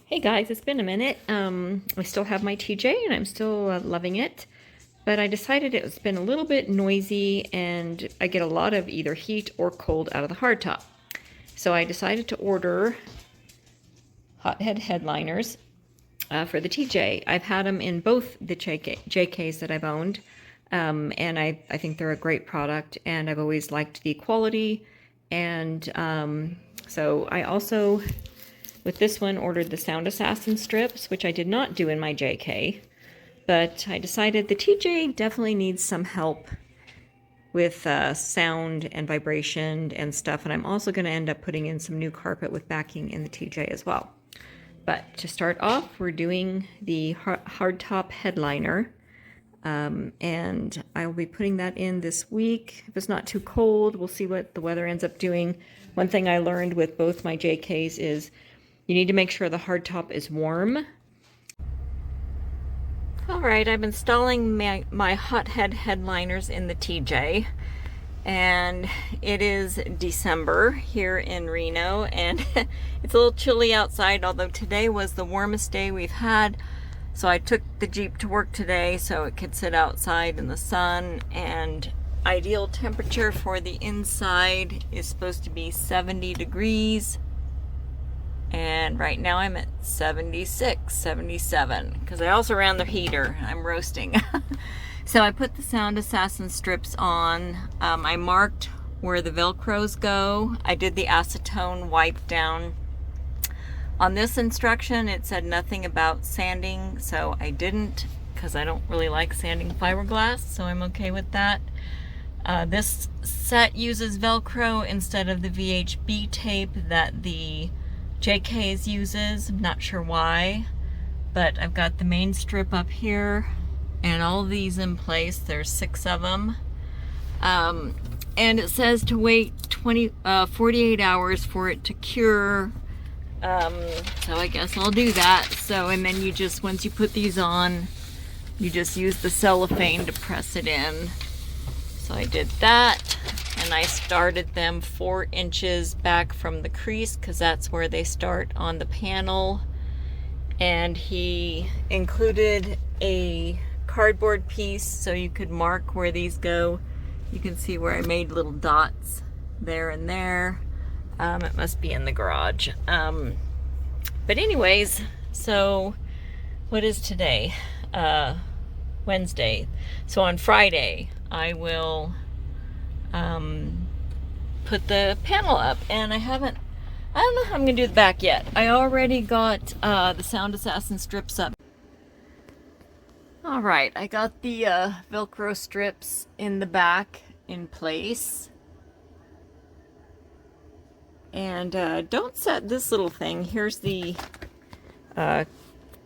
Hey guys, it's been a minute. I still have my TJ and I'm still loving it, but I decided it's been a little bit noisy and I get a lot of either heat or cold out of the hardtop. So I decided to order Hothead Headliners for the TJ. I've had them in both the JKs that I've owned, and I think they're a great product, and I've always liked the quality. And so I also, with this one, ordered the Sound Assassin strips, which I did not do in my JK, but I decided the TJ definitely needs some help with sound and vibration and stuff, and I'm also going to end up putting in some new carpet with backing in the TJ as well. But to start off, we're doing the hardtop headliner, and I will be putting that in this week. If it's not too cold, we'll see what the weather ends up doing. One thing I learned with both my JKs is you need to make sure the hardtop is warm. Alright, I'm installing my Hothead Headliners in the TJ, and it is December here in Reno, and it's a little chilly outside, although today was the warmest day we've had. So I took the Jeep to work today so it could sit outside in the sun, and ideal temperature for the inside is supposed to be 70 degrees. And right now I'm at 76, 77, because I also ran the heater. I'm roasting. So I put the Sound Assassin strips on. I marked where the Velcros go. I did the acetone wipe down. On this instruction, it said nothing about sanding, so I didn't, because I don't really like sanding fiberglass, so I'm okay with that. This set uses Velcro instead of the VHB tape that the JK's uses. I'm not sure why, but I've got the main strip up here and all of these in place. There's 6 of them, and it says to wait 48 hours for it to cure, so I guess I'll do that. So, and then you just, once you put these on, you just use the cellophane to press it in. So I did that, and I started them 4 inches back from the crease because that's where they start on the panel. And he included a cardboard piece so you could mark where these go. You can see where I made little dots there and there. It must be in the garage. But anyways, so what is today? Wednesday. So on Friday I will put the panel up, and I don't know how I'm gonna do the back yet. I already got the Sound Assassin strips up. Alright, I got the Velcro strips in the back in place. And don't set this little thing. Here's the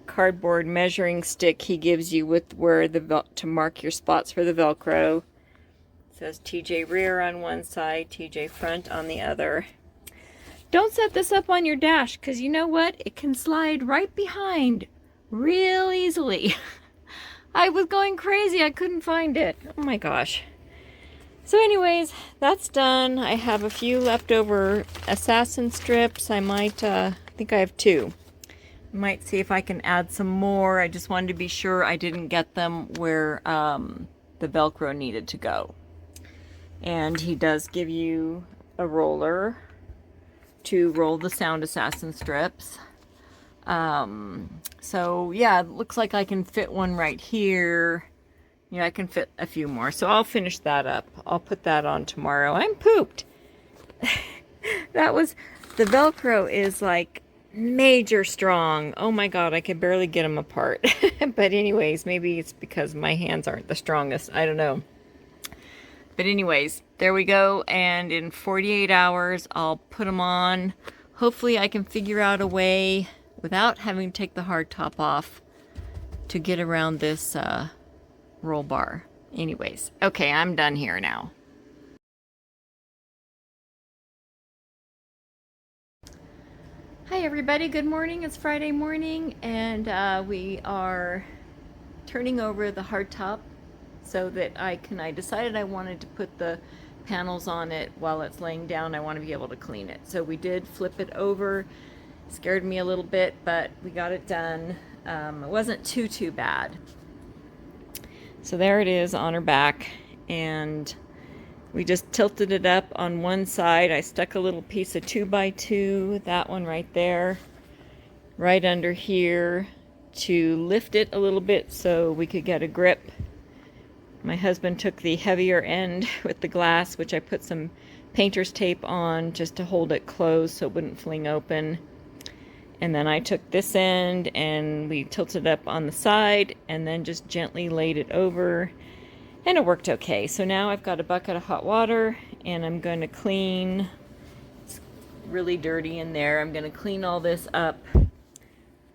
cardboard measuring stick he gives you with where to mark your spots for the Velcro. It says TJ rear on one side, TJ front on the other. Don't set this up on your dash, because you know what? It can slide right behind real easily. I was going crazy. I couldn't find it. Oh my gosh. So anyways, that's done. I have a few leftover Assassin strips. I might, I think I have 2. I might see if I can add some more. I just wanted to be sure I didn't get them where the Velcro needed to go. And he does give you a roller to roll the Sound Assassin strips. So yeah, it looks like I can fit one right here. Yeah, I can fit a few more. So I'll finish that up. I'll put that on tomorrow. I'm pooped. The Velcro is like major strong. Oh my god, I could barely get them apart. But anyways, maybe it's because my hands aren't the strongest. I don't know. But anyways, there we go. And in 48 hours, I'll put them on. Hopefully I can figure out a way without having to take the hard top off to get around this roll bar. Anyways, okay, I'm done here now. Hi everybody, good morning. It's Friday morning, and we are turning over the hardtop so that I decided I wanted to put the panels on it while it's laying down. I want to be able to clean it. So we did flip it over, Scared me a little bit, but we got it done. It wasn't too bad. So there it is on her back, and we just tilted it up on one side. I stuck a little piece of 2x2, that one right there, right under here, to lift it a little bit so we could get a grip. My husband took the heavier end with the glass, which I put some painter's tape on just to hold it closed so it wouldn't fling open. And then I took this end and we tilted up on the side and then just gently laid it over, and it worked okay. So now I've got a bucket of hot water and I'm going to clean. It's really dirty in there. I'm going to clean all this up.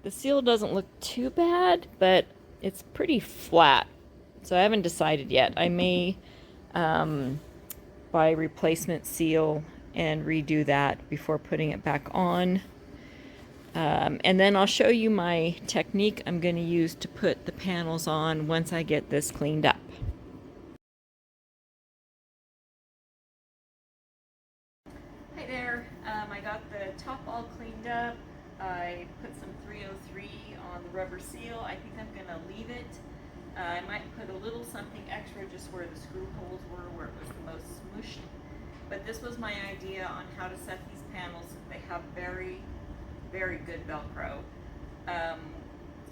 The seal doesn't look too bad, but it's pretty flat. So I haven't decided yet. I may buy replacement seal and redo that before putting it back on. And then I'll show you my technique I'm going to use to put the panels on once I get this cleaned up. Hi there. I got the top all cleaned up. I put some 303 on the rubber seal. I think I'm going to leave it. I might put a little something extra just where the screw holes were, where it was the most smooshed. But this was my idea on how to set these panels. They have very good Velcro.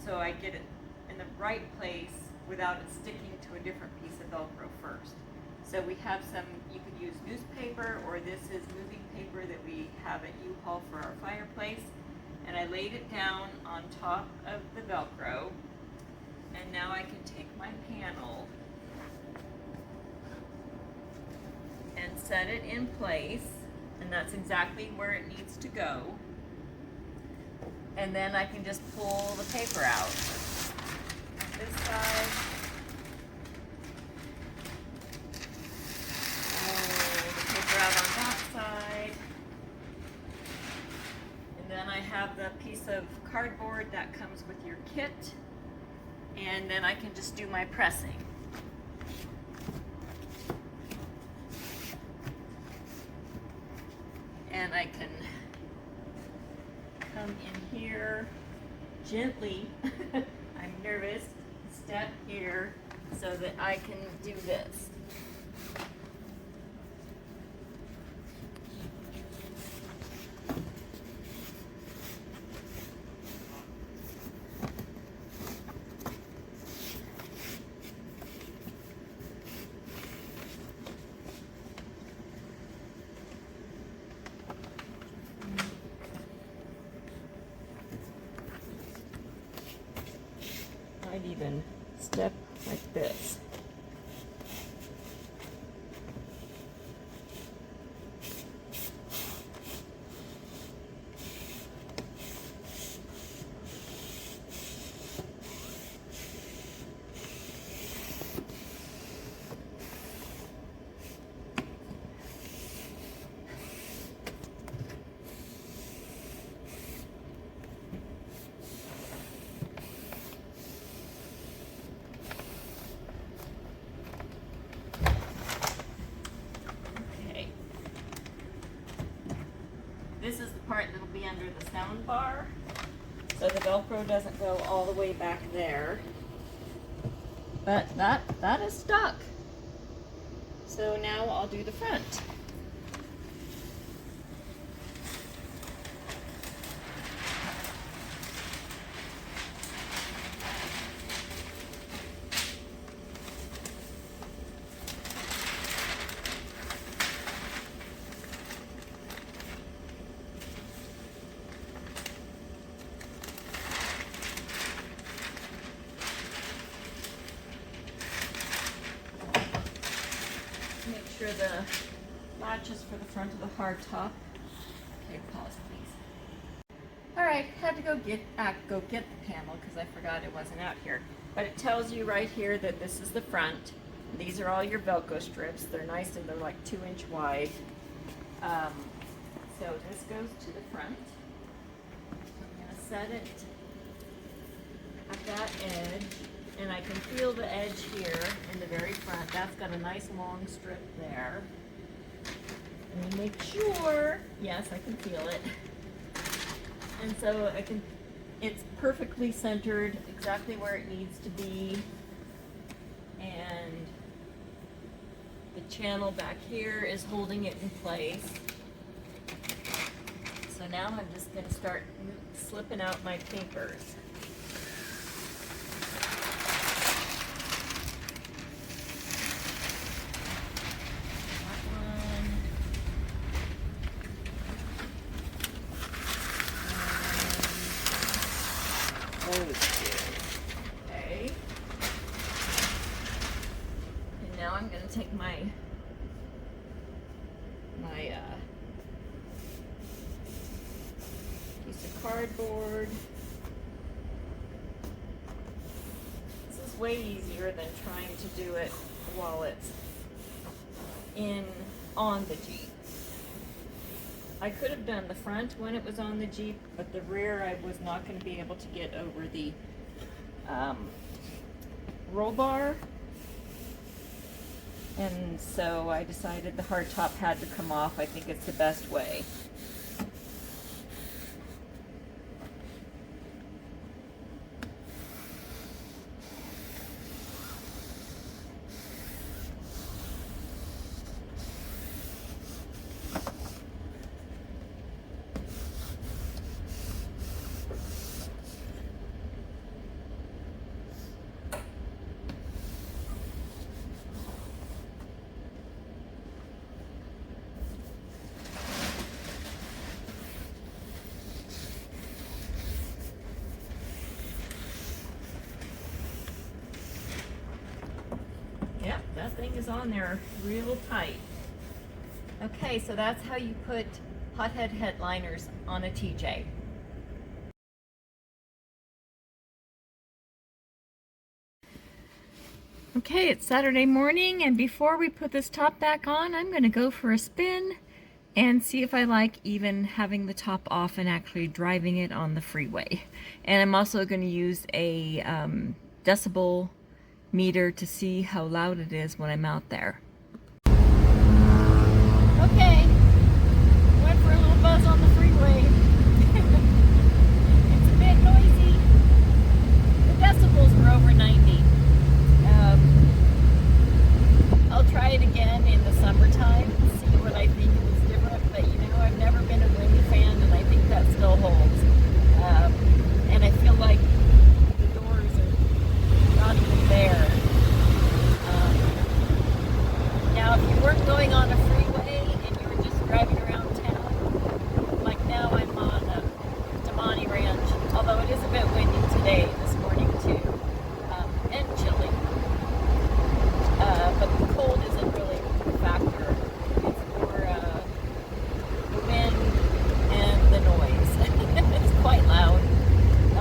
So I get it in the right place without it sticking to a different piece of Velcro first. So we have some, you could use newspaper, or this is moving paper that we have at U-Haul for our fireplace. And I laid it down on top of the Velcro. And now I can take my panel and set it in place. And that's exactly where it needs to go. And then I can just pull the paper out. This side. Pull the paper out on that side. And then I have the piece of cardboard that comes with your kit. And then I can just do my pressing. And I can come in here gently. I'm nervous. Step here so that I can do this. I'd even step like this. This is the part that'll be under the sound bar, so the Velcro doesn't go all the way back there. But that is stuck. So now I'll do the front. Make sure the latches for the front of the hardtop. Okay, pause please. Alright, had to go get the panel because I forgot it wasn't out here. But it tells you right here that this is the front. These are all your Velcro strips. They're nice and they're like 2-inch wide. So this goes to the front. I'm going to set it at that edge. And I can feel the edge here in the very front. That's got a nice long strip there. And make sure, yes, I can feel it. And so it's perfectly centered exactly where it needs to be. And the channel back here is holding it in place. So now I'm just going to start slipping out my papers. Okay. And now I'm going to take my piece of cardboard. This is way easier than trying to do it while it's on the Jeep. I could have done the front when it was on the Jeep, but the rear I was not going to be able to get over the roll bar. And so I decided the hardtop had to come off. I think it's the best way. Yep, that thing is on there real tight. Okay, so that's how you put Hothead Headliners on a TJ. Okay, it's Saturday morning, and before we put this top back on, I'm going to go for a spin and see if I like even having the top off and actually driving it on the freeway. And I'm also going to use a decibel meter to see how loud it is when I'm out there. Okay, went for a little buzz on the freeway. It's a bit noisy. The decibels were over 90. I'll try it again in the summertime, see what I think is different, but you know, I've never been a wind fan, and I think that still holds. And I feel like the doors are not even there. Now, if you weren't going on a freeway and you were just driving around town, like now I'm on Damani Ranch, although it is a bit windy today, this morning too, and chilly. But the cold isn't really a factor. It's more the wind and the noise. It's quite loud.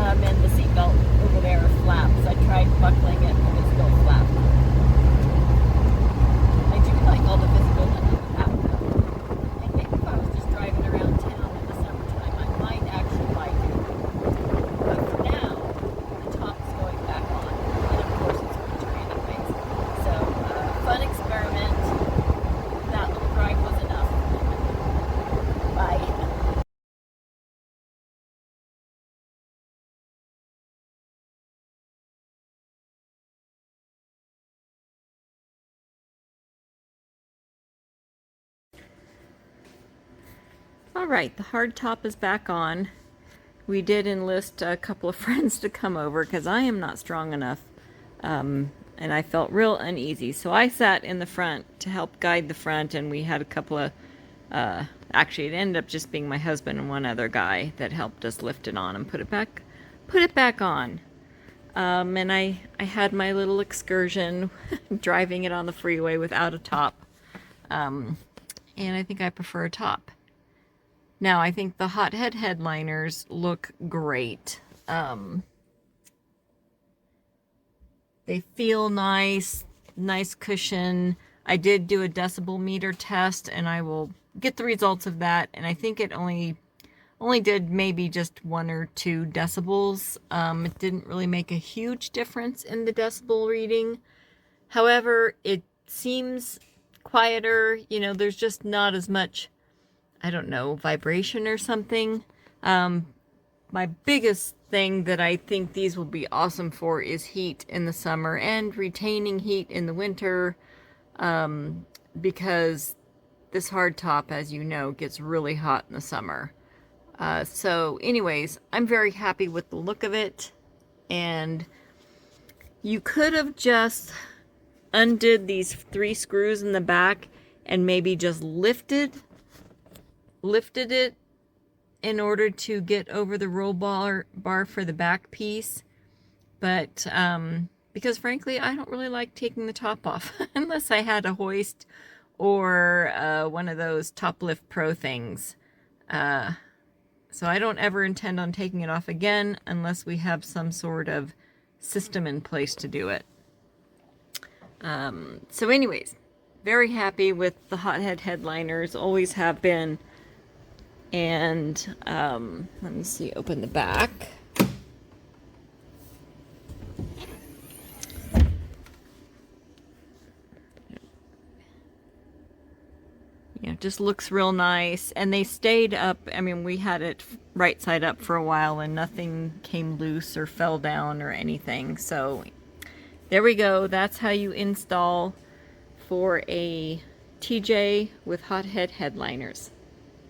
And the seatbelt over there flaps. I tried buckling it, but it still flaps. I do like all the visibility of that though. And maybe if I was just driving around town in the summertime, I might actually like it. But for now, the top is going back on. And of course it's winter anyways. So, fun experiment. That little drive was enough. Bye. All right, the hard top is back on. We did enlist a couple of friends to come over because I am not strong enough, and I felt real uneasy. So I sat in the front to help guide the front, and we had a couple of, actually it ended up just being my husband and one other guy that helped us lift it on and put it back on. And I had my little excursion driving it on the freeway without a top, and I think I prefer a top. Now, I think the Hothead Headliners look great. They feel nice, nice cushion. I did do a decibel meter test, and I will get the results of that. And I think it only did maybe just 1 or 2 decibels. It didn't really make a huge difference in the decibel reading. However, it seems quieter. You know, there's just not as much, I don't know, vibration or something. my biggest thing that I think these will be awesome for is heat in the summer and retaining heat in the winter, because this hardtop, as you know, gets really hot in the summer. So anyways, I'm very happy with the look of it, and you could have just undid these 3 screws in the back and maybe just lifted it in order to get over the roll bar for the back piece. But because frankly, I don't really like taking the top off unless I had a hoist or one of those Top Lift Pro things. So I don't ever intend on taking it off again unless we have some sort of system in place to do it. So anyways, very happy with the Hothead Headliners, always have been. And let me see, open the back. Yeah, just looks real nice. And they stayed up. I mean, we had it right side up for a while and nothing came loose or fell down or anything. So there we go. That's how you install for a TJ with Hothead Headliners.